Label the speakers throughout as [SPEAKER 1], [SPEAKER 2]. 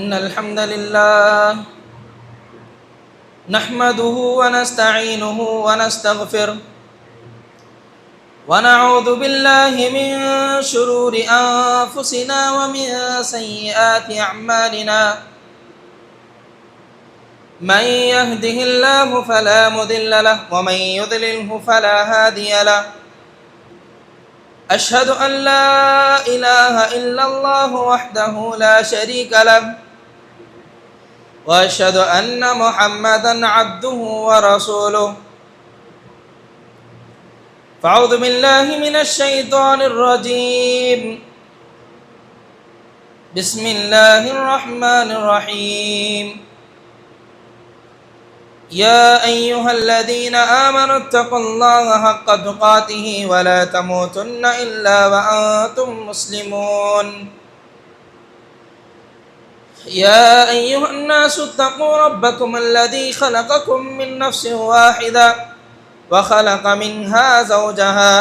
[SPEAKER 1] إن الحمد لله نحمده ونستعينه ونستغفره ونعوذ بالله من شرور أنفسنا ومن سيئات أعمالنا من يهده الله فلا مضل له ومن يضلله فلا هادي له أشهد أن لا إله إلا الله وحده لا شريك له وأشهد أن محمدًا عبده ورسوله فأعوذ بالله من الشيطان الرجيم بسم الله الرحمن الرحيم يا أيها الذين آمنوا اتقوا الله حق تقاته ولا تموتن إلا وأنتم مسلمون يا أيها الناس اتقوا ربكم الذي خلقكم من نفس واحدة وخلق منها زوجها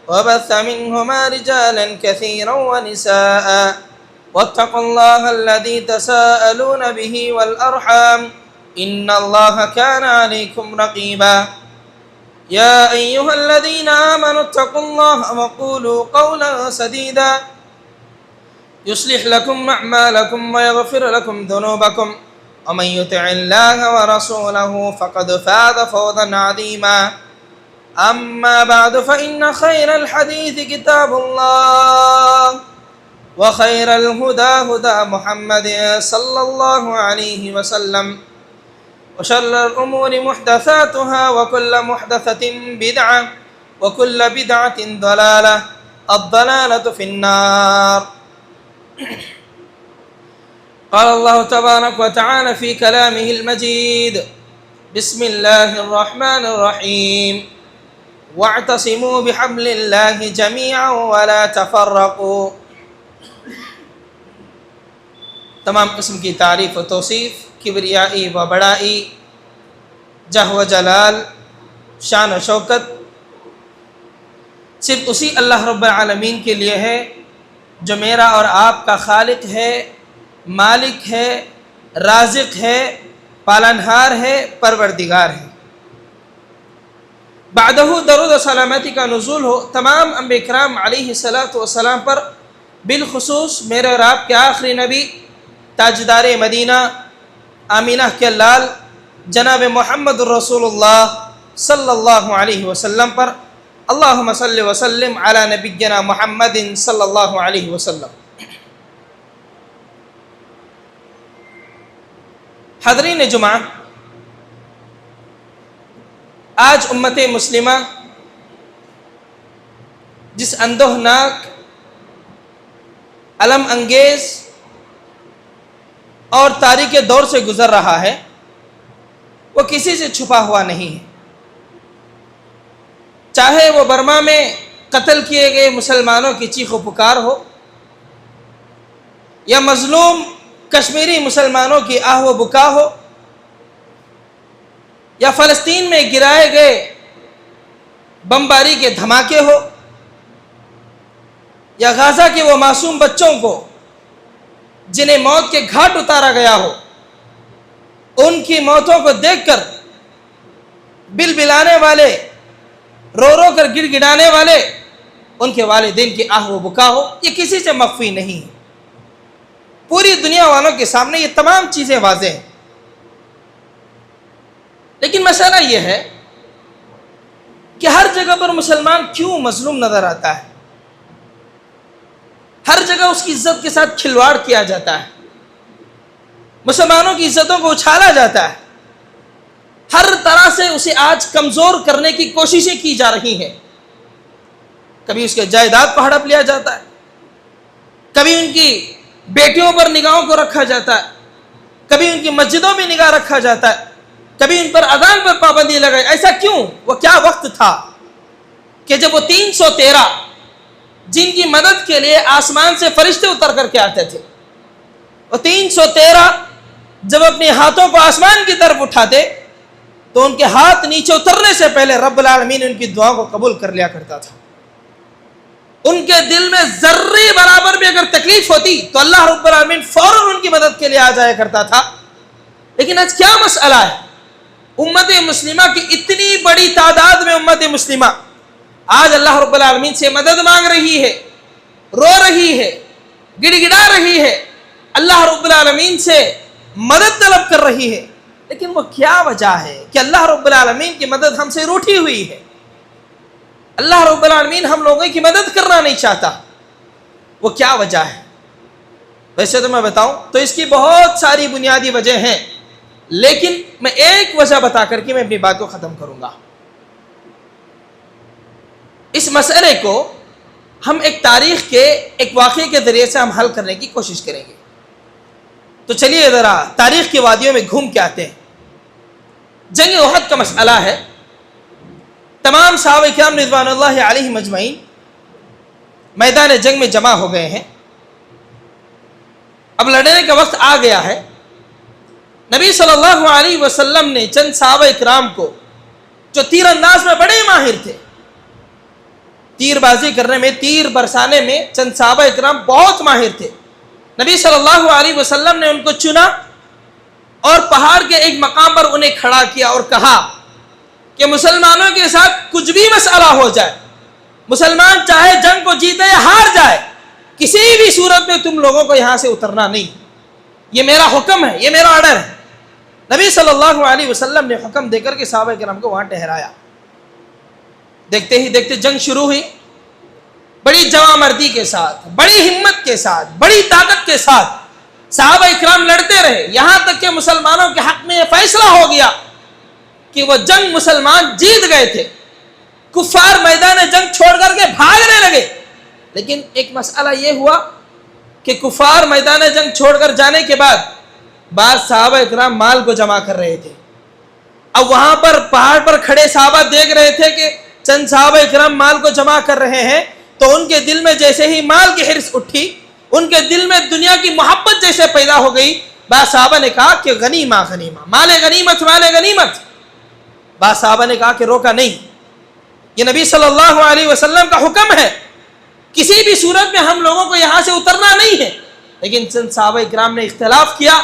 [SPEAKER 1] وبث منهما رجالا كثيرا ونساء واتقوا الله الذي تساءلون به والأرحام إن الله كان عليكم رقيبا يا أيها الذين آمنوا اتقوا الله وقولوا قولا سديدا يصلح لكم أعمالكم ويغفر لكم ذنوبكم ومن يطع الله ورسوله فقد فاز فوزا عظيما أما بعد فإن خير الحديث كتاب الله وخير الهدى هدى محمد صلى الله عليه وسلم وشر الأمور محدثاتها وكل محدثة بدعة وكل بدعة ضلالة الضلالة في النار قال الله تبارك وتعالى في كلامه المجيد بسم الله الرحمن الرحيم واعتصموا بحبل الله جميعا ولا تفرقوا تمام قسم کی تعریف و توصیف، کبریائی و بڑائی، جہ و جلال، شان و شوکت صرف اسی اللہ رب العالمین کے لیے ہے جو میرا اور آپ کا خالق ہے، مالک ہے، رازق ہے، پالنہار ہے، پروردگار ہے۔ بعدہ درود و سلامتی کا نزول ہو تمام انبیاء کرام علیہ السلام پر، بالخصوص میرے اور آپ کے آخری نبی تاجدار مدینہ آمینہ کے لال جناب محمد الرسول اللہ صلی اللہ علیہ وسلم پر، اللہم صلی وسلم علی نبینا محمد صلی اللہ علیہ وسلم۔ حاضرین جمعہ، آج امت مسلمہ جس اندوہناک، الم انگیز اور تاریک دور سے گزر رہا ہے، وہ کسی سے چھپا ہوا نہیں ہے۔ چاہے وہ برما میں قتل کیے گئے مسلمانوں کی چیخ و پکار ہو، یا مظلوم کشمیری مسلمانوں کی آہ و بکا ہو، یا فلسطین میں گرائے گئے بمباری کے دھماکے ہو، یا غزہ کے وہ معصوم بچوں کو جنہیں موت کے گھاٹ اتارا گیا ہو، ان کی موتوں کو دیکھ کر بل بلانے والے، رو رو کر گڑ گڑانے والے، ان کے والدین کی آہ و بکا ہو، یہ کسی سے مخفی نہیں ہے۔ پوری دنیا والوں کے سامنے یہ تمام چیزیں واضح ہیں۔ لیکن مسئلہ یہ ہے کہ ہر جگہ پر مسلمان کیوں مظلوم نظر آتا ہے؟ ہر جگہ اس کی عزت کے ساتھ کھلواڑ کیا جاتا ہے، مسلمانوں کی عزتوں کو اچھالا جاتا ہے، ہر طرح سے اسے آج کمزور کرنے کی کوششیں کی جا رہی ہیں۔ کبھی اس کے جائیداد کو ہڑپ لیا جاتا ہے، کبھی ان کی بیٹیوں پر نگاہوں کو رکھا جاتا ہے، کبھی ان کی مسجدوں میں نگاہ رکھا جاتا ہے، کبھی ان پر اذان پر پابندی لگائی۔ ایسا کیوں؟ وہ کیا وقت تھا کہ جب وہ 313 جن کی مدد کے لیے آسمان سے فرشتے اتر کر کے آتے تھے، وہ 313 جب اپنے ہاتھوں کو آسمان کی طرف اٹھاتے تو ان کے ہاتھ نیچے اترنے سے پہلے رب العالمین ان کی دعاؤں کو قبول کر لیا کرتا تھا۔ ان کے دل میں ذرے برابر بھی اگر تکلیف ہوتی تو اللہ رب العالمین فوراً ان کی مدد کے لیے آ جایا کرتا تھا. لیکن آج کیا مسئلہ ہے؟ امت مسلمہ کی اتنی بڑی تعداد میں امت مسلمہ آج اللہ رب العالمین سے مدد مانگ رہی ہے، رو رہی ہے، گڑ گڑا رہی ہے، اللہ رب العالمین سے مدد طلب کر رہی ہے. لیکن وہ کیا وجہ ہے کہ اللہ رب العالمین کی مدد ہم سے روٹھی ہوئی ہے؟ اللہ رب العالمین ہم لوگوں کی مدد کرنا نہیں چاہتا، وہ کیا وجہ ہے؟ ویسے تو میں بتاؤں تو اس کی بہت ساری بنیادی وجہ ہیں، لیکن میں ایک وجہ بتا کر کے میں اپنی بات کو ختم کروں گا. اس مسئلے کو ہم ایک تاریخ کے ایک واقعے کے ذریعے سے ہم حل کرنے کی کوشش کریں گے. تو چلیے ذرا تاریخ کی وادیوں میں گھوم کے آتے ہیں. جنگ احد کا مسئلہ ہے. تمام صحابہ کرام رضوان اللہ علیہ مجمعین میدان جنگ میں جمع ہو گئے ہیں. اب لڑنے کا وقت آ گیا ہے. نبی صلی اللہ علیہ وسلم نے چند صحابہ کرام کو جو تیر انداز میں بڑے ماہر تھے، تیر بازی کرنے میں، تیر برسانے میں چند صحابہ کرام بہت ماہر تھے، نبی صلی اللہ علیہ وسلم نے ان کو چنا اور پہاڑ کے ایک مقام پر انہیں کھڑا کیا اور کہا کہ مسلمانوں کے ساتھ کچھ بھی مسئلہ ہو جائے، مسلمان چاہے جنگ کو جیتے یا ہار جائے، کسی بھی صورت میں تم لوگوں کو یہاں سے اترنا نہیں. یہ میرا حکم ہے، یہ میرا آرڈر ہے. نبی صلی اللہ علیہ وسلم نے حکم دے کر کے صحابہ کرام کو وہاں ٹھہرایا. دیکھتے ہی دیکھتے جنگ شروع ہوئی. بڑی جواں مردی کے ساتھ، بڑی ہمت کے ساتھ، بڑی طاقت کے ساتھ صحابہ اکرام لڑتے رہے، یہاں تک کہ مسلمانوں کے حق میں یہ فیصلہ ہو گیا کہ وہ جنگ مسلمان جیت گئے تھے. کفار میدان جنگ چھوڑ کر کے بھاگنے لگے. لیکن ایک مسئلہ یہ ہوا کہ کفار میدان جنگ چھوڑ کر جانے کے بعد بعض صحابہ اکرام مال کو جمع کر رہے تھے. اب وہاں پر پہاڑ پر کھڑے صحابہ دیکھ رہے تھے کہ چند صحابہ اکرام مال کو جمع کر رہے ہیں، تو ان کے دل میں جیسے ہی مال کی حرص اٹھی، ان کے دل میں دنیا کی محبت جیسے پیدا ہو گئی. بعض صحابہ نے کہا کہ غنیمہ غنیمہ، مال غنیمت مال غنیمت. بعض صحابہ نے کہا کہ روکا نہیں، یہ نبی صلی اللہ علیہ وسلم کا حکم ہے، کسی بھی صورت میں ہم لوگوں کو یہاں سے اترنا نہیں ہے. لیکن چند صحابہ اکرام نے اختلاف کیا،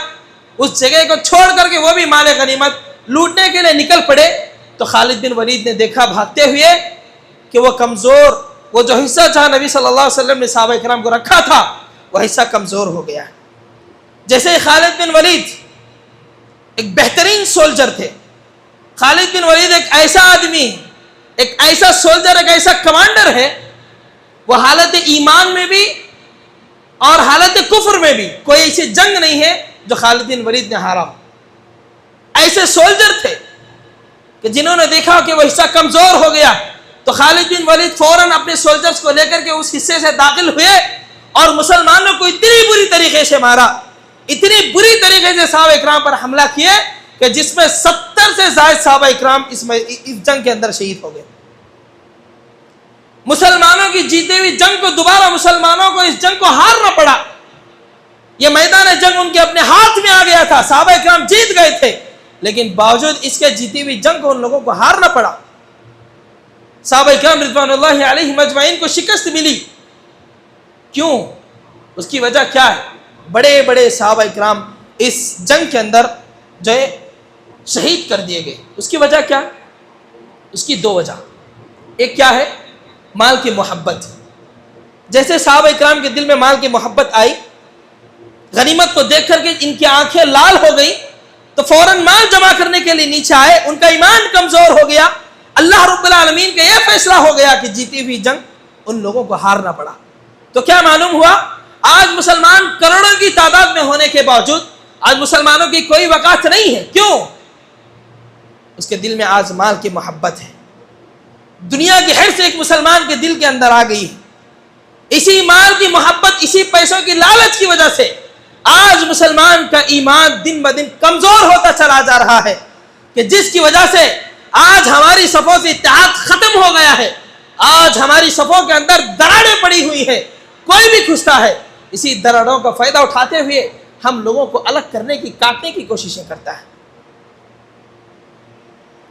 [SPEAKER 1] اس جگہ کو چھوڑ کر کے وہ بھی مال غنیمت لوٹنے کے لیے نکل پڑے. تو خالد بن ولید نے دیکھا بھاگتے ہوئے کہ وہ کمزور، وہ جو حصہ جہاں نبی صلی اللہ علیہ وسلم نے صحابہ اکرام کو رکھا تھا وہ حصہ کمزور ہو گیا. جیسے خالد بن ولید ایک بہترین سولجر تھے. خالد بن ولید ایک ایسا آدمی، ایک ایسا سولجر، ایک ایسا کمانڈر ہے، وہ حالت ایمان میں بھی اور حالت کفر میں بھی کوئی ایسی جنگ نہیں ہے جو خالد بن ولید نے ہارا. ایسے سولجر تھے کہ جنہوں نے دیکھا کہ وہ حصہ کمزور ہو گیا تو خالد بن ولید فوراً اپنے سولجرز کو لے کر کے اس حصے سے داخل ہوئے اور مسلمانوں کو اتنی بری طریقے سے مارا، اتنی بری طریقے سے صحابہ اکرام پر حملہ کیے کہ جس میں 70 سے زائد صحابہ اکرام اس جنگ کے اندر شہید ہو گئے. مسلمانوں کی جیتی ہوئی جنگ کو دوبارہ مسلمانوں کو اس جنگ کو ہارنا پڑا. یہ میدان جنگ ان کے اپنے ہاتھ میں آ گیا تھا، صحابہ اکرام جیت گئے تھے، لیکن باوجود اس کے جیتی ہوئی جنگ کو ان لوگوں کو ہارنا پڑا. صحابہ اکرام رضوان اللہ علیہ مجمعین کو شکست ملی. کیوں؟ اس کی وجہ کیا ہے؟ بڑے بڑے صحابہ اکرام اس جنگ کے اندر جو ہے شہید کر دیے گئے. اس کی وجہ کیا؟ اس کی دو وجہ. ایک کیا ہے؟ مال کی محبت. جیسے صحابہ اکرام کے دل میں مال کی محبت آئی، غنیمت کو دیکھ کر کے ان کی آنکھیں لال ہو گئی تو فوراً مال جمع کرنے کے لیے نیچے آئے. ان کا ایمان کمزور ہو گیا. اللہ رب العالمین کا یہ فیصلہ ہو گیا کہ جیتی ہوئی جنگ ان لوگوں کو ہارنا پڑا. تو کیا معلوم ہوا؟ آج مسلمان کروڑوں کی تعداد میں ہونے کے باوجود آج مسلمانوں کی کوئی وقت نہیں ہے. کیوں؟ اس کے دل میں آج مال کی محبت ہے. دنیا کی حرص ایک مسلمان کے دل کے اندر آ گئی ہے. اسی مال کی محبت، اسی پیسوں کی لالچ کی وجہ سے آج مسلمان کا ایمان دن بدن کمزور ہوتا چلا جا رہا ہے، کہ جس کی وجہ سے آج ہماری صفوں سے اتحاد ختم ہو گیا ہے. آج ہماری صفوں کے اندر دراڑیں پڑی ہوئی ہیں، کوئی بھی گھستا ہے اسی دراڑوں کا فائدہ اٹھاتے ہوئے ہم لوگوں کو الگ کرنے کی، کاٹنے کی کوششیں کرتا ہے.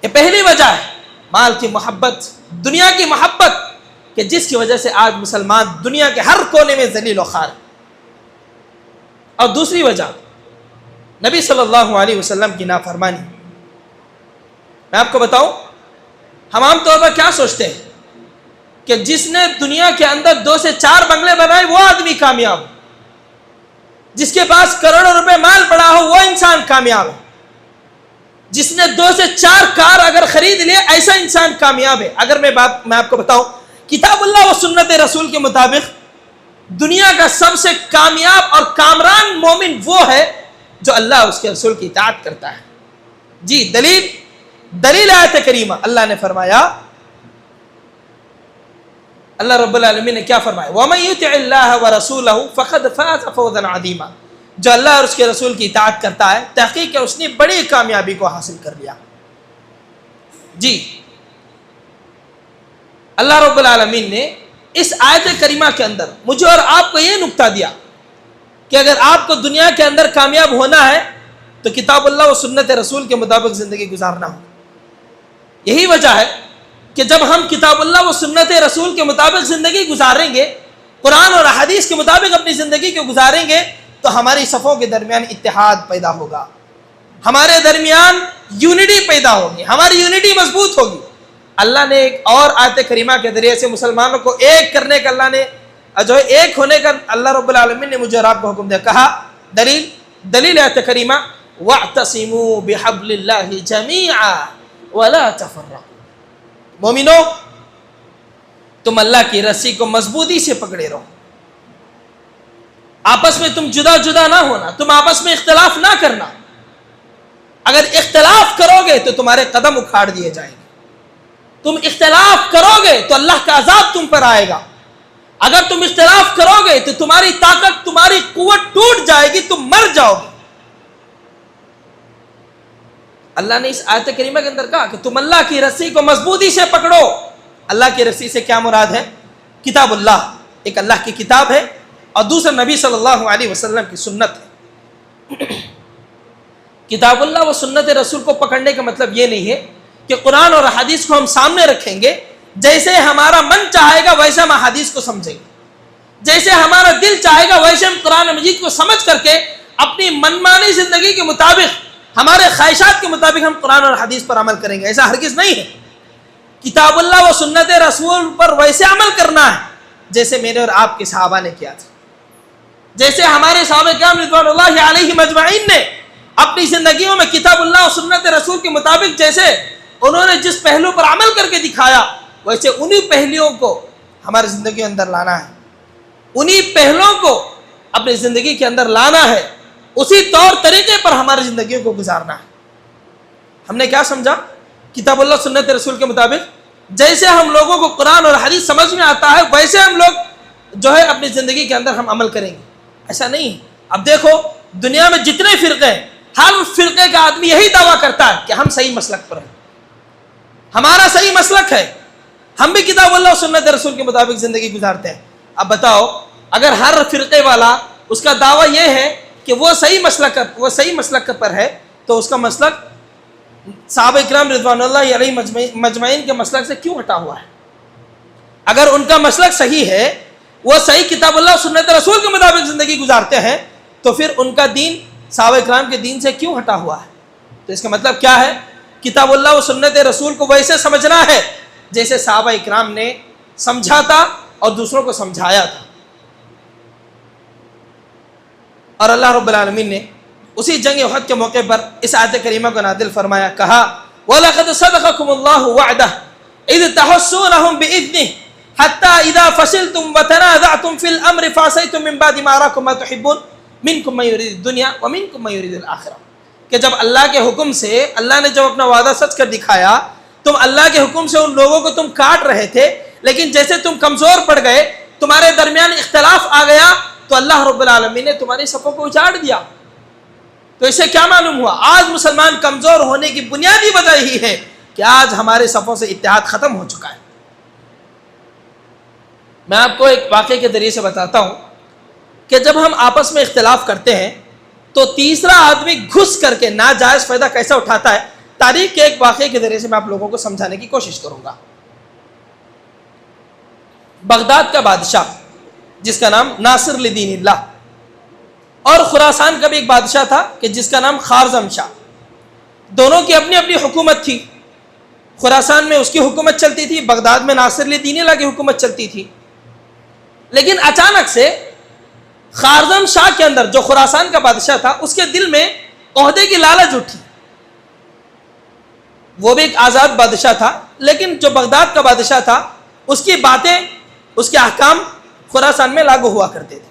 [SPEAKER 1] یہ پہلی وجہ ہے، مال کی محبت، دنیا کی محبت، کہ کہ جس کی وجہ سے آج مسلمان دنیا کے ہر کونے میں ذلیل و خوار. اور دوسری وجہ نبی صلی اللہ علیہ وسلم کی نافرمانی. میں آپ کو بتاؤں، ہم عام طور پر کیا سوچتے ہیں کہ جس نے دنیا کے اندر 2 سے 4 بنگلے بنائے وہ آدمی کامیاب، جس کے پاس کروڑوں روپے مال پڑا ہو وہ انسان کامیاب ہے، جس نے 2 سے 4 کار اگر خرید لیے ایسا انسان کامیاب ہے. اگر میں آپ کو بتاؤں، کتاب اللہ و سنت رسول کے مطابق دنیا کا سب سے کامیاب اور کامران مومن وہ ہے جو اللہ اس کے رسول کی اطاعت کرتا ہے. جی دلیل آیت کریمہ، اللہ نے فرمایا، اللہ رب العالمین نے کیا فرمایا؟ وَمَن يُطِعِ اللَّهَ وَرَسُولَهُ فَقَدْ فَازَ فَوْزًا عَظِيمًا. جو اللہ اور اس کے رسول کی اطاعت کرتا ہے تحقیق ہے اس نے بڑی کامیابی کو حاصل کر لیا. جی اللہ رب العالمین نے اس آیت کریمہ کے اندر مجھے اور آپ کو یہ نکتہ دیا کہ اگر آپ کو دنیا کے اندر کامیاب ہونا ہے تو کتاب اللہ و سنت رسول کے مطابق زندگی گزارنا ہو. یہی وجہ ہے کہ جب ہم کتاب اللہ و سنت رسول کے مطابق زندگی گزاریں گے، قرآن اور حدیث کے مطابق اپنی زندگی کو گزاریں گے، تو ہماری صفوں کے درمیان اتحاد پیدا ہوگا، ہمارے درمیان یونٹی پیدا ہوگی، ہماری یونٹی مضبوط ہوگی. اللہ نے ایک اور آیت کریمہ کے ذریعے سے مسلمانوں کو ایک کرنے کا، اللہ نے جو ہے ایک ہونے کا اللہ رب العالمین نے مجھے اور آپ کو حکم دیا. کہا دلیل آیت کریمہ وَاعْتَصِمُوا بِحَبْلِ اللَّهِ جَمِيعًا وَلَا تَفَرَّقُوا. مومنو، تم اللہ کی رسی کو مضبوطی سے پکڑے رہو، آپس میں تم جدا جدا نہ ہونا، تم آپس میں اختلاف نہ کرنا. اگر اختلاف کرو گے تو تمہارے قدم اکھاڑ دیے جائیں گے، تم اختلاف کرو گے تو اللہ کا عذاب تم پر آئے گا. اگر تم اختلاف کرو گے تو تمہاری طاقت، تمہاری قوت ٹوٹ جائے گی، تم مر جاؤ گے. اللہ نے اس آیت کریمہ کے اندر کہا کہ تم اللہ کی رسی کو مضبوطی سے پکڑو. اللہ کی رسی سے کیا مراد ہے؟ کتاب اللہ، ایک اللہ کی کتاب ہے، اور دوسرا نبی صلی اللہ علیہ وسلم کی سنت ہے. کتاب اللہ و سنت رسول کو پکڑنے کا مطلب یہ نہیں ہے کہ قرآن اور حدیث کو ہم سامنے رکھیں گے، جیسے ہمارا من چاہے گا ویسے ہم حدیث کو سمجھیں گے، جیسے ہمارا دل چاہے گا ویسے ہم قرآن مجید کو سمجھ کر کے اپنی منمانی زندگی کے مطابق، ہمارے خواہشات کے مطابق ہم قرآن اور حدیث پر عمل کریں گے. ایسا ہرگز نہیں ہے. کتاب اللہ و سنت رسول پر ویسے عمل کرنا ہے جیسے میرے اور آپ کے صحابہ نے کیا تھا، جیسے ہمارے صحابہ کرام رضوان اللہ علیہم اجمعین نے اپنی زندگیوں میں کتاب اللہ و سنت رسول کے مطابق جیسے انہوں نے جس پہلو پر عمل کر کے دکھایا، ویسے انہی پہلوؤں کو ہماری زندگی کے اندر لانا ہے، انہی پہلوؤں کو اپنی زندگی کے اندر لانا ہے، اسی طور طریقے پر ہماری زندگیوں کو گزارنا ہے. ہم نے کیا سمجھا؟ کتاب اللہ سنت رسول کے مطابق جیسے ہم لوگوں کو قرآن اور حدیث سمجھ میں آتا ہے ویسے ہم لوگ جو ہے اپنی زندگی کے اندر ہم عمل کریں گے. ایسا نہیں. اب دیکھو دنیا میں جتنے فرقے ہیں، ہر فرقے کا آدمی یہی دعویٰ کرتا ہے کہ ہم صحیح مسلک پر ہیں، ہمارا صحیح مسلک ہے، ہم بھی کتاب اللہ و سنت رسول کے مطابق زندگی گزارتے ہیں. اب بتاؤ، اگر ہر فرقے والا اس کا دعویٰ یہ ہے کہ وہ صحیح مسلک پر ہے، تو اس کا مسلک صحابہ کرام رضوان اللہ علیہ مجمعین کے مسلک سے کیوں ہٹا ہوا ہے؟ اگر ان کا مسلک صحیح ہے، وہ صحیح کتاب اللہ و سنت رسول کے مطابق زندگی گزارتے ہیں، تو پھر ان کا دین صحابہ کرام کے دین سے کیوں ہٹا ہوا ہے؟ تو اس کا مطلب کیا ہے؟ کتاب اللہ و سنت رسول کو ویسے سمجھنا ہے جیسے صحابہ کرام نے سمجھا تھا اور دوسروں کو سمجھایا تھا. اور اللہ رب العالمین نے اسی جنگ احد کے موقع پر اس آیت کریمہ کو نازل فرمایا. کہا وَلَقَدْ صَدَقَكُمُ اللَّهُ وَعْدَهُ إِذْ تَحُسُّونَهُم بِإِذْنِهِ حَتَّى إِذَا فَشِلْتُمْ وَتَنَازَعْتُمْ فِي الْأَمْرِ فَعَصَيْتُم مِّن بَعْدِ مَا أَرَاكُم مَّا تُحِبُّونَ مِنكُم مَّن يُرِيدُ الدُّنْيَا وَمِنكُم مَّن يُرِيدُ الْآخِرَةَ. کہ جب اللہ کے حکم سے اللہ نے جب اپنا وعدہ سچ کر دکھایا، تم اللہ کے حکم سے ان لوگوں کو تم کاٹ رہے تھے، لیکن جیسے تم کمزور پڑ گئے، تمہارے درمیان اختلاف آ گیا، تو اللہ رب العالمین نے تمہاری صفوں کو اجاڑ دیا. تو اس سے کیا معلوم ہوا؟ آج مسلمان کمزور ہونے کی بنیادی وجہ یہی ہے کہ آج ہمارے صفوں سے اتحاد ختم ہو چکا ہے. میں آپ کو ایک واقعے کے ذریعے سے بتاتا ہوں کہ جب ہم آپس میں اختلاف کرتے ہیں تو تیسرا آدمی گھس کر کے ناجائز فائدہ کیسا اٹھاتا ہے. تاریخ کے ایک واقعے کے ذریعے سے میں آپ لوگوں کو سمجھانے کی کوشش کروں گا. بغداد کا بادشاہ جس کا نام ناصر لدین اللہ، اور خراسان کا بھی ایک بادشاہ تھا کہ جس کا نام خوارزم شاہ. دونوں کی اپنی اپنی حکومت تھی. خراسان میں اس کی حکومت چلتی تھی، بغداد میں ناصر لدین اللہ کی حکومت چلتی تھی. لیکن اچانک سے خوارزم شاہ کے اندر، جو خراسان کا بادشاہ تھا، اس کے دل میں عہدے کی لالچ اٹھی. وہ بھی ایک آزاد بادشاہ تھا، لیکن جو بغداد کا بادشاہ تھا اس کی باتیں، اس کے احکام خراسان میں لاگو ہوا کرتے تھے.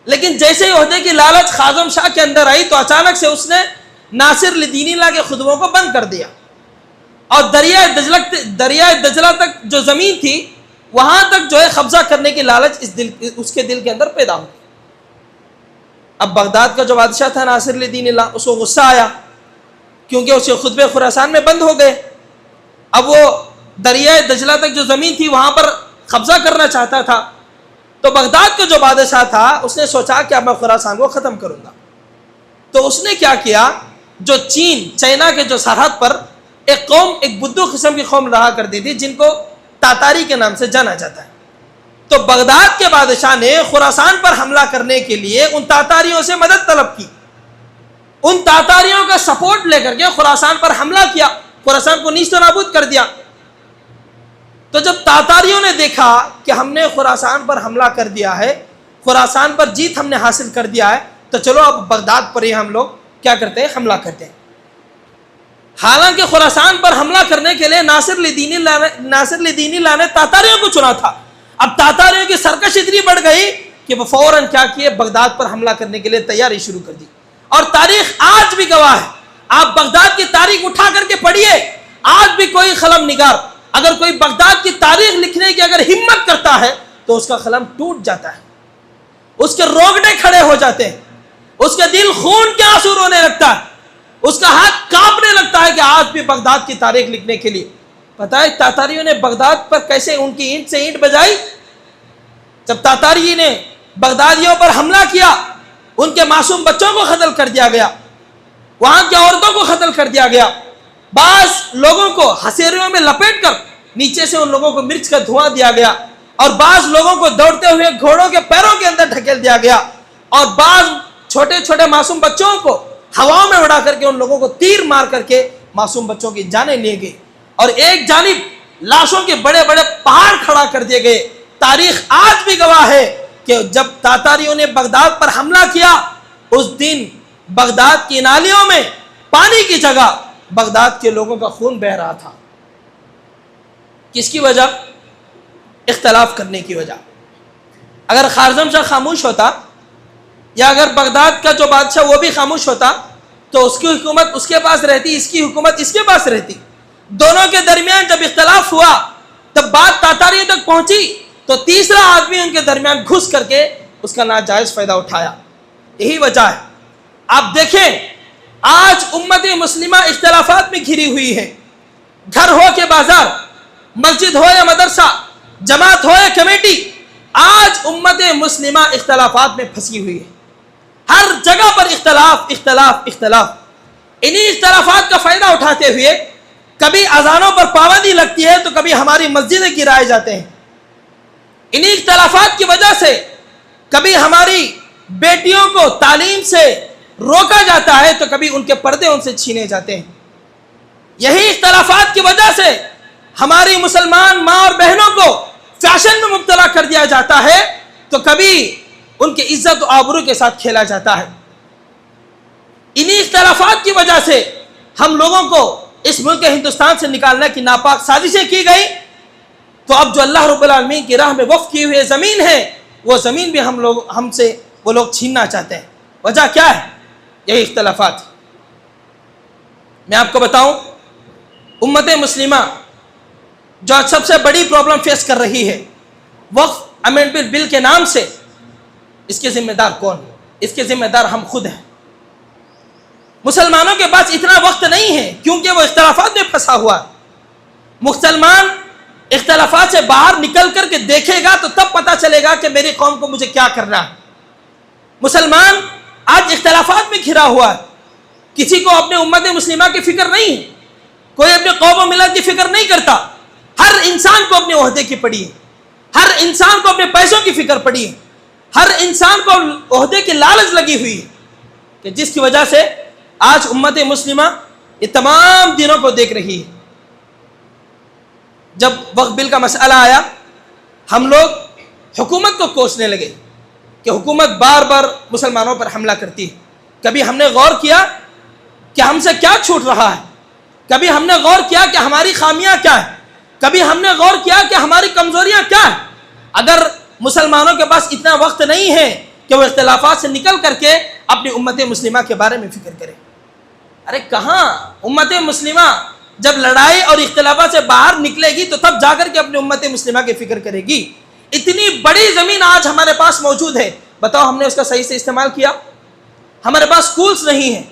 [SPEAKER 1] لیکن جیسے ہی عہدے کی لالچ خوارزم شاہ کے اندر آئی تو اچانک سے اس نے ناصر لدین اللہ کے خطبوں کو بند کر دیا، اور دریائے دجلہ تک جو زمین تھی وہاں تک جو ہے قبضہ کرنے کی لالچ اس کے دل کے اندر پیدا ہوئی. اب بغداد کا جو بادشاہ تھا ناصر لدین اللہ، اس کو غصہ آیا کیونکہ اس کے خطبے خراسان میں بند ہو گئے. اب وہ دریائے دجلہ تک جو زمین تھی وہاں پر قبضہ کرنا چاہتا تھا. تو بغداد کا جو بادشاہ تھا اس نے سوچا کہ اب میں خراسان کو ختم کروں گا. تو اس نے کیا کیا، جو چائنا کے جو سرحد پر ایک بدو قسم کی قوم رہا کرتی تھی جن کو تاتاری کے نام سے جانا جاتا ہے، تو بغداد کے بادشاہ نے خراسان پر حملہ کرنے کے لیے ان تاتاریوں سے مدد طلب کی. ان تاتاریوں کا سپورٹ لے کر کے خراسان پر حملہ کیا، خراسان کو نیست و نابود کر دیا. تو جب تاتاریوں نے دیکھا کہ ہم نے خراسان پر حملہ کر دیا ہے، خراسان پر جیت ہم نے حاصل کر دیا ہے، تو چلو اب بغداد پر ہی ہم لوگ کیا کرتے ہیں، حملہ کرتے ہیں. حالانکہ خراسان پر حملہ کرنے کے لیے ناصر لدین اللہ نے تاتاریوں کو چنا تھا. اب تاتاریوں کی سرکش اتنی بڑھ گئی کہ وہ فوراً کیا کیے، بغداد پر حملہ کرنے کے لیے تیاری شروع کر دی. اور تاریخ آج بھی گواہ ہے. آپ بغداد کی تاریخ اٹھا کر کے پڑھیے، آج بھی کوئی قلم نگار اگر کوئی بغداد کی تاریخ لکھنے کی اگر ہمت کرتا ہے تو اس کا قلم ٹوٹ جاتا ہے، اس کے روگڑے کھڑے ہو جاتے ہیں، اس کے دل خون کے آنسو رونے لگتا ہے، اس کا ہاتھ کانپنے لگتا ہے کہ آج بھی بغداد کی تاریخ لکھنے کے لیے. پتہ ہے تاتاریوں نے بغداد پر کیسے ان کی اینٹ سے اینٹ بجائی؟ جب تاتاری نے بغدادیوں پر حملہ کیا، ان کے معصوم بچوں کو قتل کر دیا گیا، وہاں کی عورتوں کو قتل کر دیا گیا، بعض لوگوں کو ہسیریوں میں لپیٹ کر نیچے سے ان لوگوں کو مرچ کا دھواں دیا گیا، اور بعض لوگوں کو دوڑتے ہوئے گھوڑوں کے پیروں کے اندر ڈھکیل دیا گیا، اور بعض چھوٹے چھوٹے معصوم بچوں کو ہواؤں میں اڑا کر کے ان لوگوں کو تیر مار کر کے معصوم بچوں کی جانیں لیے گئے، اور ایک جانب لاشوں کے بڑے بڑے پہاڑ کھڑا کر دیے گئے. تاریخ آج بھی گواہ ہے کہ جب تاتاریوں نے بغداد پر حملہ کیا، اس دن بغداد کی نالیوں میں پانی کی جگہ بغداد کے لوگوں کا خون بہہ رہا تھا. کس کی وجہ؟ اختلاف کرنے کی وجہ. اگر خوارزم شاہ خاموش ہوتا، یا اگر بغداد کا جو بادشاہ وہ بھی خاموش ہوتا، تو اس کی حکومت اس کے پاس رہتی، اس کی حکومت اس کے پاس رہتی. دونوں کے درمیان جب اختلاف ہوا، تب بات تاتاریوں تک پہنچی تو تیسرا آدمی ان کے درمیان گھس کر کے اس کا ناجائز فائدہ اٹھایا. یہی وجہ ہے. آپ دیکھیں آج امت مسلمہ اختلافات میں گھری ہوئی ہے. گھر ہو کے بازار، مسجد ہو یا مدرسہ، جماعت ہو یا کمیٹی، آج امت مسلمہ اختلافات میں پھنسی ہوئی ہے. ہر جگہ پر اختلاف اختلاف اختلاف. انہی اختلافات کا فائدہ اٹھاتے ہوئے کبھی اذانوں پر پابندی لگتی ہے تو کبھی ہماری مسجدیں گرائے جاتے ہیں. انہی اختلافات کی وجہ سے کبھی ہماری بیٹیوں کو تعلیم سے روکا جاتا ہے تو کبھی ان کے پردے ان سے چھینے جاتے ہیں. یہی اختلافات کی وجہ سے ہماری مسلمان ماں اور بہنوں کو فیشن میں مبتلا کر دیا جاتا ہے تو کبھی ان کی عزت و آبرو کے ساتھ کھیلا جاتا ہے. انہی اختلافات کی وجہ سے ہم لوگوں کو اس ملک ہندوستان سے نکالنے کی ناپاک سازشیں کی گئی. تو اب جو اللہ رب العالمین کی راہ میں وقف کی ہوئی زمین ہے، وہ زمین بھی ہم سے وہ لوگ چھیننا چاہتے ہیں. وجہ کیا ہے؟ یہی اختلافات. میں آپ کو بتاؤں، امت مسلمہ جو سب سے بڑی پرابلم فیس کر رہی ہے وقف امینڈمنٹ بل کے نام سے، اس کے ذمہ دار کون؟ اس کے ذمہ دار ہم خود ہیں. مسلمانوں کے پاس اتنا وقت نہیں ہے کیونکہ وہ اختلافات میں پھنسا ہوا. مسلمان اختلافات سے باہر نکل کر کے دیکھے گا تو تب پتہ چلے گا کہ میری قوم کو مجھے کیا کرنا ہے. مسلمان آج اختلافات میں گھرا ہوا ہے. کسی کو اپنے امت مسلمہ کی فکر نہیں ہے، کوئی اپنے قوم و ملت کی فکر نہیں کرتا. ہر انسان کو اپنے عہدے کی پڑی ہے، ہر انسان کو اپنے پیسوں کی فکر پڑی ہے، ہر انسان کو عہدے کی لالچ لگی ہوئی ہے، کہ جس کی وجہ سے آج امت مسلمہ یہ تمام دنوں کو دیکھ رہی ہے۔ جب وقف بل کا مسئلہ آیا، ہم لوگ حکومت کو کوسنے لگے کہ حکومت بار بار مسلمانوں پر حملہ کرتی ہے۔ کبھی ہم نے غور کیا کہ ہم سے کیا چھوٹ رہا ہے؟ کبھی ہم نے غور کیا کہ ہماری خامیاں کیا ہیں؟ کبھی ہم نے غور کیا کہ ہماری کمزوریاں کیا ہیں؟ اگر مسلمانوں کے پاس اتنا وقت نہیں ہے کہ وہ اختلافات سے نکل کر کے اپنی امت مسلمہ کے بارے میں فکر کریں، ارے کہاں امت مسلمہ جب لڑائی اور اختلافات سے باہر نکلے گی تو تب جا کر کے اپنی امت مسلمہ کی فکر کرے گی۔ اتنی بڑی زمین آج ہمارے پاس موجود ہے، بتاؤ ہم نے اس کا صحیح سے استعمال کیا؟ ہمارے پاس سکولز نہیں ہیں،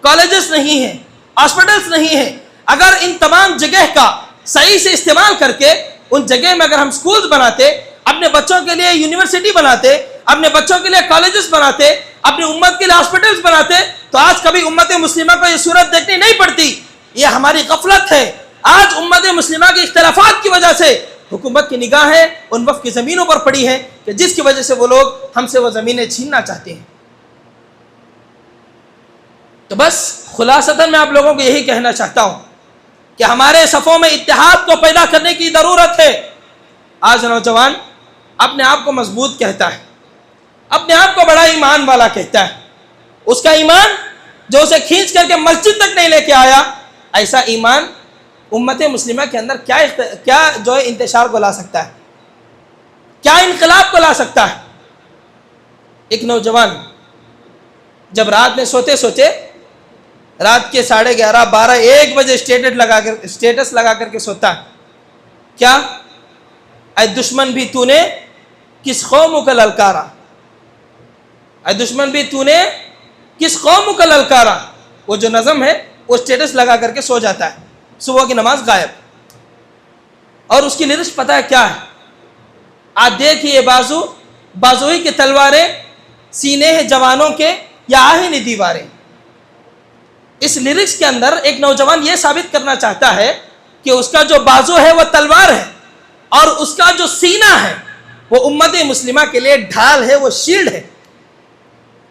[SPEAKER 1] کالجز نہیں ہیں، ہاسپٹلز نہیں ہیں۔ اگر ان تمام جگہ کا صحیح سے استعمال کر کے ان جگہ میں اگر ہم سکولز بناتے، اپنے بچوں کے لیے یونیورسٹی بناتے، اپنے بچوں کے لیے کالجز بناتے، اپنی امت کے لیے ہاسپٹلز بناتے، تو آج کبھی امت مسلمہ کو یہ صورت دیکھنی نہیں پڑتی۔ یہ ہماری غفلت ہے۔ آج امت مسلمہ کے اختلافات کی وجہ سے حکومت کی نگاہیں ان وقف کی زمینوں پر پڑی ہے کہ جس کی وجہ سے وہ لوگ ہم سے وہ زمینیں چھیننا چاہتے ہیں۔ تو بس خلاصتاً میں آپ لوگوں کو یہی کہنا چاہتا ہوں کہ ہمارے صفوں میں اتحاد کو پیدا کرنے کی ضرورت ہے۔ آج نوجوان اپنے آپ کو مضبوط کہتا ہے، اپنے آپ کو بڑا ایمان والا کہتا ہے، اس کا ایمان جو اسے کھینچ کر کے مسجد تک نہیں لے کے آیا، ایسا ایمان امت مسلمہ کے اندر کیا جو ہے انتشار کو لا سکتا ہے، کیا انقلاب کو لا سکتا ہے؟ ایک نوجوان جب رات میں سوتے سوتے رات کے 11:30 12 1 بجے اسٹیٹس لگا کر کے سوتا ہے، کیا اے دشمن بھی تو نے کس قوم کو للکارا، اے دشمن بھی تو نے کس قوم کو للکارا۔ وہ جو نظم ہے وہ اسٹیٹس لگا کر کے سو جاتا ہے، صبح کی نماز غائب، اور اس کی لیرکس پتہ ہے کیا ہے؟ آج دیکھیے بازوئی کی تلواریں، سینے ہیں جوانوں کے یا آہنی دیواریں۔ اس لیرکس کے اندر ایک نوجوان یہ ثابت کرنا چاہتا ہے کہ اس کا جو بازو ہے وہ تلوار ہے، اور اس کا جو سینہ ہے وہ امت مسلمہ کے لیے ڈھال ہے، وہ شیلڈ ہے۔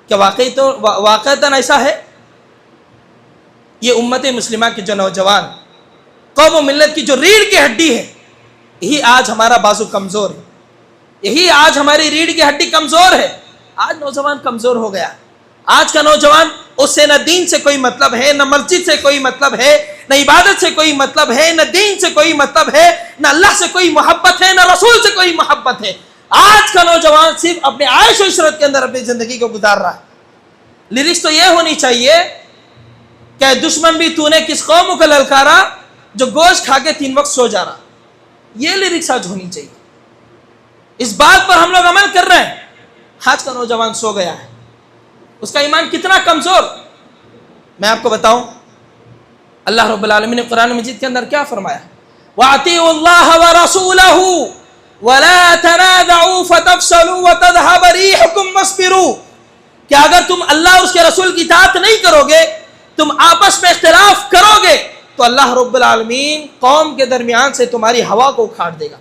[SPEAKER 1] کیا واقعتاً ایسا ہے؟ یہ امت مسلمہ کے جو نوجوان، قوم و ملت کی جو ریڑھ کی ہڈی ہے، یہی آج ہمارا بازو کمزور ہے، یہی آج ہماری ریڑھ کی ہڈی کمزور ہے۔ آج نوجوان کمزور ہو گیا۔ آج کا نوجوان، اس سے نہ دین سے کوئی مطلب ہے، نہ مسجد سے کوئی مطلب ہے، نہ عبادت سے کوئی مطلب ہے، نہ دین سے کوئی مطلب ہے، نہ اللہ سے کوئی محبت ہے، نہ رسول سے کوئی محبت ہے۔ آج کا نوجوان صرف اپنے عیش و عشرت کے اندر اپنی زندگی کو گزار رہا ہے۔ لیرکس تو یہ ہونی چاہیے کہ دشمن بھی تو نے کس قوم کو للکارا، جو گوشت کھا کے 3 وقت سو جا رہا۔ یہ لیرکس آج ہونی چاہیے۔ اس بات پر ہم لوگ عمل کر رہے ہیں۔ آج کا نوجوان سو گیا ہے، اس کا ایمان کتنا کمزور۔ میں آپ کو بتاؤں، اللہ رب العالمین نے قرآن مجید کے اندر کیا فرمایا؟ وَأَطِيعُوا اللَّهَ وَرَسُولَهُ وَلَا تَنَازَعُوا فَتَفْشَلُوا وَتَذْهَبَ رِيحُكُمْ وَاصْبِرُوا، کہ اگر تم اللہ اور اس کے رسول کی اطاعت نہیں کرو گے، تم آپس میں اختلاف کرو گے، تو اللہ رب العالمین قوم کے درمیان سے تمہاری ہوا کو اکھاڑ دے گا۔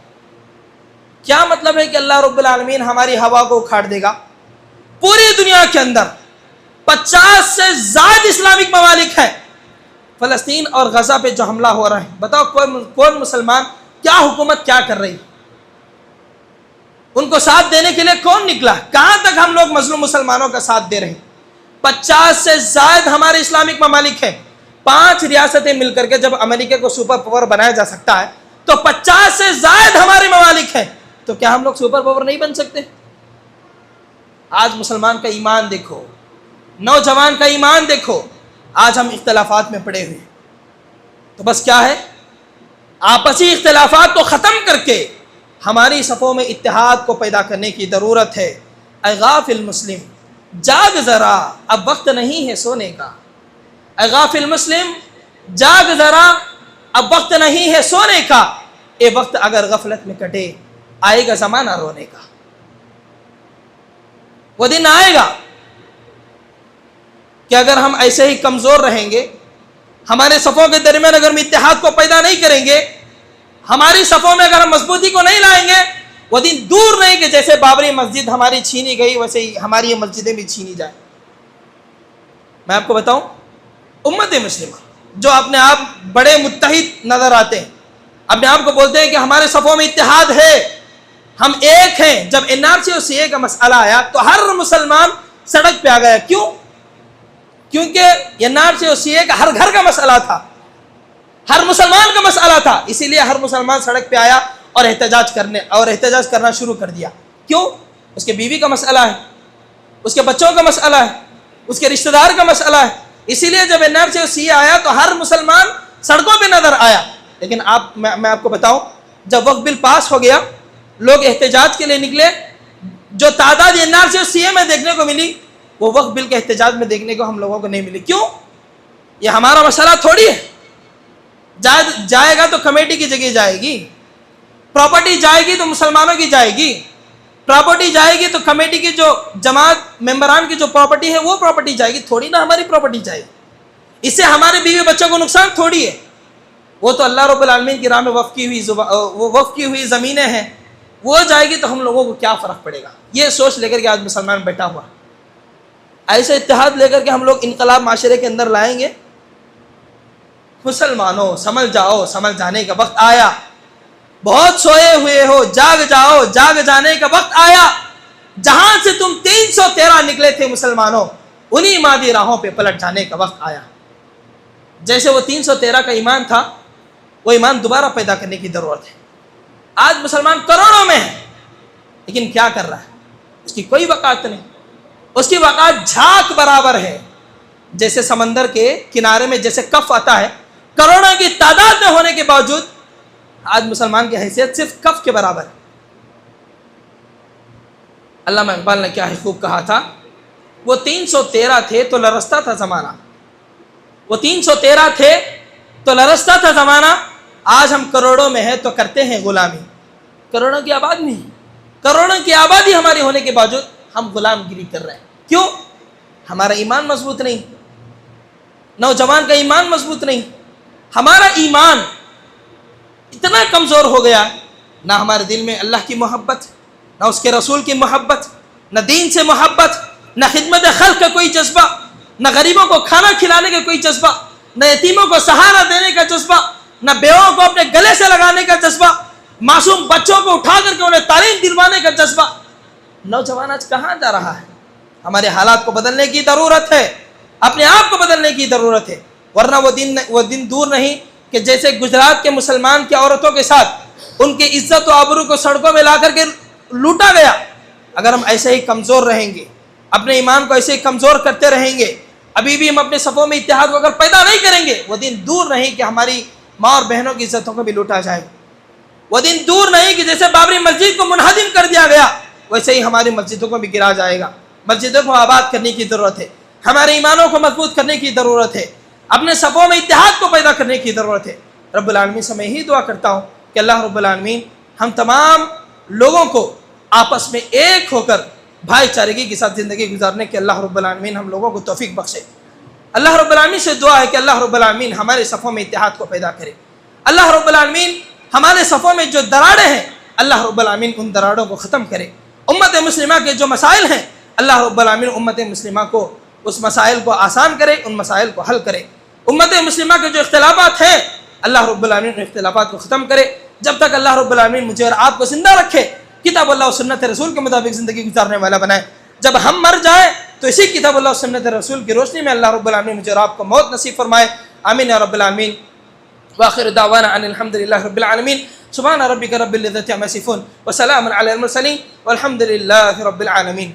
[SPEAKER 1] کیا مطلب ہے کہ اللہ رب العالمین ہماری ہوا کو اکھاڑ دے گا؟ پوری دنیا کے اندر 50 سے زائد اسلامک ممالک ہیں۔ فلسطین اور غزہ پہ جو حملہ ہو رہا ہے، بتاؤ کون مسلمان، کیا حکومت کیا کر رہی؟ ان کو ساتھ دینے کے لیے کون نکلا؟ کہاں تک ہم لوگ مظلوم مسلمانوں کا ساتھ دے رہے ہیں؟ 50 سے زائد ہمارے اسلامک ممالک ہیں۔ 5 ریاستیں مل کر کے جب امریکہ کو سپر پاور بنایا جا سکتا ہے، تو 50 سے زائد ہمارے ممالک ہیں، تو کیا ہم لوگ سپر پاور نہیں بن سکتے؟ آج مسلمان کا ایمان دیکھو، نوجوان کا ایمان دیکھو، آج ہم اختلافات میں پڑے ہوئے ہیں۔ تو بس کیا ہے؟ آپسی اختلافات کو ختم کر کے ہماری صفوں میں اتحاد کو پیدا کرنے کی ضرورت ہے۔ اے غافل مسلم، جاگ ذرا، اب وقت نہیں ہے سونے کا۔ اے غافل مسلم، جاگ ذرا، اب وقت نہیں ہے سونے کا۔ یہ وقت اگر غفلت میں کٹے، آئے گا زمانہ رونے کا۔ وہ دن آئے گا کہ اگر ہم ایسے ہی کمزور رہیں گے، ہمارے صفوں کے درمیان اگر ہم اتحاد کو پیدا نہیں کریں گے، ہماری صفوں میں اگر ہم مضبوطی کو نہیں لائیں گے، وہ دن دور نہیں کہ جیسے بابری مسجد ہماری چھینی گئی ویسے ہی ہماری یہ مسجدیں بھی چھینی جائیں. میں آپ کو بتاؤں، امت مسلمہ جو اپنے آپ بڑے متحد نظر آتے ہیں، اپنے آپ کو بولتے ہیں کہ ہمارے صفوں میں اتحاد ہے، ہم ایک ہیں، جب NRC اور CA کا مسئلہ آیا تو ہر مسلمان سڑک پہ آ گیا. کیوں؟ کیونکہ NRC اور CA کا ہر گھر کا مسئلہ تھا، ہر مسلمان کا مسئلہ تھا، اسی لیے ہر مسلمان سڑک پہ آیا اور احتجاج کرنا شروع کر دیا. کیوں؟ اس کے بیوی کا مسئلہ ہے، اس کے بچوں کا مسئلہ ہے، اس کے رشتہ دار کا مسئلہ ہے. اسی لیے جب NRC اور CA آیا تو ہر مسلمان سڑکوں پہ نظر آیا. لیکن میں آپ کو بتاؤں، جب وقت بل پاس ہو گیا، لوگ احتجاج کے لیے نکلے، جو تعداد NRC اور CA میں دیکھنے کو ملی وہ وقت بل کے احتجاج میں دیکھنے کو ہم لوگوں کو نہیں ملی. کیوں؟ یہ ہمارا مسئلہ تھوڑی ہے. جائے گا تو کمیٹی کی جگہ جائے گی، پراپرٹی جائے گی تو مسلمانوں کی جائے گی، پراپرٹی جائے گی تو کمیٹی کی جو جماعت ممبران کی جو پراپرٹی ہے وہ پراپرٹی جائے گی، تھوڑی نہ ہماری پراپرٹی جائے گی. اس سے ہمارے بیوی بچوں کو نقصان تھوڑی ہے. وہ تو اللہ رب العالمین کی راہ میں وقف کی ہوئی زمینیں ہیں، وہ جائے گی تو ہم لوگوں کو کیا فرق پڑے گا. یہ سوچ لے کر کے آج مسلمان بیٹھا ہوا. ایسے اتحاد لے کر کے ہم لوگ انقلاب معاشرے کے اندر لائیں گے. مسلمانوں سمجھ جاؤ، سمجھ جانے کا وقت آیا. بہت سوئے ہوئے ہو، جاگ جاؤ، جاگ جانے کا وقت آیا. جہاں سے تم 313 نکلے تھے مسلمانوں، انہی مادی راہوں پہ پلٹ جانے کا وقت آیا. جیسے وہ 313 کا ایمان تھا، وہ ایمان دوبارہ پیدا کرنے کی ضرورت ہے. آج مسلمان کروڑوں میں ہے، لیکن کیا کر رہا ہے؟ اس کی کوئی وقات نہیں. اس کی وقات جھاگ برابر ہے. جیسے سمندر کے کنارے میں جیسے کف آتا ہے، کروڑوں کی تعداد میں ہونے کے باوجود آج مسلمان کی حیثیت صرف کف کے برابر ہے. علامہ اقبال نے کیا خوب کہا تھا، وہ 313 تھے تو لرزتا تھا زمانہ. وہ 313 تھے تو لرزتا تھا زمانہ. آج ہم کروڑوں میں ہیں تو کرتے ہیں غلامی. کروڑوں کی آبادی نہیں، کروڑوں کی آبادی ہماری ہونے کے باوجود ہم غلام گیری کر رہے ہیں. کیوں؟ ہمارا ایمان مضبوط نہیں، نوجوان کا ایمان مضبوط نہیں. ہمارا ایمان اتنا کمزور ہو گیا، نہ ہمارے دل میں اللہ کی محبت، نہ اس کے رسول کی محبت، نہ دین سے محبت، نہ خدمت خلق کا کوئی جذبہ، نہ غریبوں کو کھانا کھلانے کا کوئی جذبہ، نہ یتیموں کو سہارا دینے کا جذبہ، نہ بیووں کو اپنے گلے سے لگانے کا جذبہ، معصوم بچوں کو اٹھا کر کے انہیں تعلیم دلوانے کا جذبہ. نوجوان آج کہاں جا رہا ہے؟ ہمارے حالات کو بدلنے کی ضرورت ہے، اپنے آپ کو بدلنے کی ضرورت ہے. ورنہ وہ دن دور نہیں کہ جیسے گجرات کے مسلمان کی عورتوں کے ساتھ ان کی عزت و آبرو کو سڑکوں میں لا کر کے لوٹا گیا. اگر ہم ایسے ہی کمزور رہیں گے، اپنے ایمان کو ایسے ہی کمزور کرتے رہیں گے، ابھی بھی ہم اپنے صفوں میں اتحاد کو اگر پیدا نہیں کریں گے، وہ دن دور نہیں کہ ہماری ماں اور بہنوں کی عزتوں کو بھی لوٹا جائے. وہ دن دور نہیں کہ جیسے بابری مسجد کو منہدم کر دیا گیا ویسے ہی ہماری مسجدوں کو بھی گرا جائے گا. مسجدوں کو آباد کرنے کی ضرورت ہے، ہمارے ایمانوں کو مضبوط کرنے کی ضرورت ہے، اپنے صفوں میں اتحاد کو پیدا کرنے کی ضرورت ہے. رب العالمین سے میں یہی دعا کرتا ہوں کہ اللہ رب العالمین ہم تمام لوگوں کو آپس میں ایک ہو کر بھائی چارگی کے ساتھ زندگی گزارنے کے اللہ رب العالمین ہم لوگوں کو توفیق بخشے. اللہ رب العالمین سے دعا ہے کہ اللہ رب العالمین ہمارے صفوں میں اتحاد کو پیدا کرے. اللہ رب العالمین ہمارے صفوں میں جو دراڑیں ہیں، اللہ رب العالمین ان دراڑوں کو ختم کرے. امت مسلمہ کے جو مسائل ہیں، اللہ رب العالمین امت مسلمہ کو اس مسائل کو آسان کرے، ان مسائل کو حل کرے. امت مسلمہ کے جو اختلافات ہیں، اللہ رب العالمین ان اختلافات کو ختم کرے. جب تک اللہ رب العالمین مجھے اور آپ کو زندہ رکھے، کتاب اللہ و سنت رسول کے مطابق زندگی گزارنے والا بنائے. جب ہم مر جائیں تو اسی کتاب اللہ و سنت رسول کی روشنی میں اللہ رب العالمین مجھے اور آپ کو موت نصیب فرمائے. آمین یا رب العالمین. واخر دعوانا ان الحمد للہ رب العالمین. سبحان ربک رب العزة عما یصفون وسلام علی المرسلین والحمد للہ رب العالمین.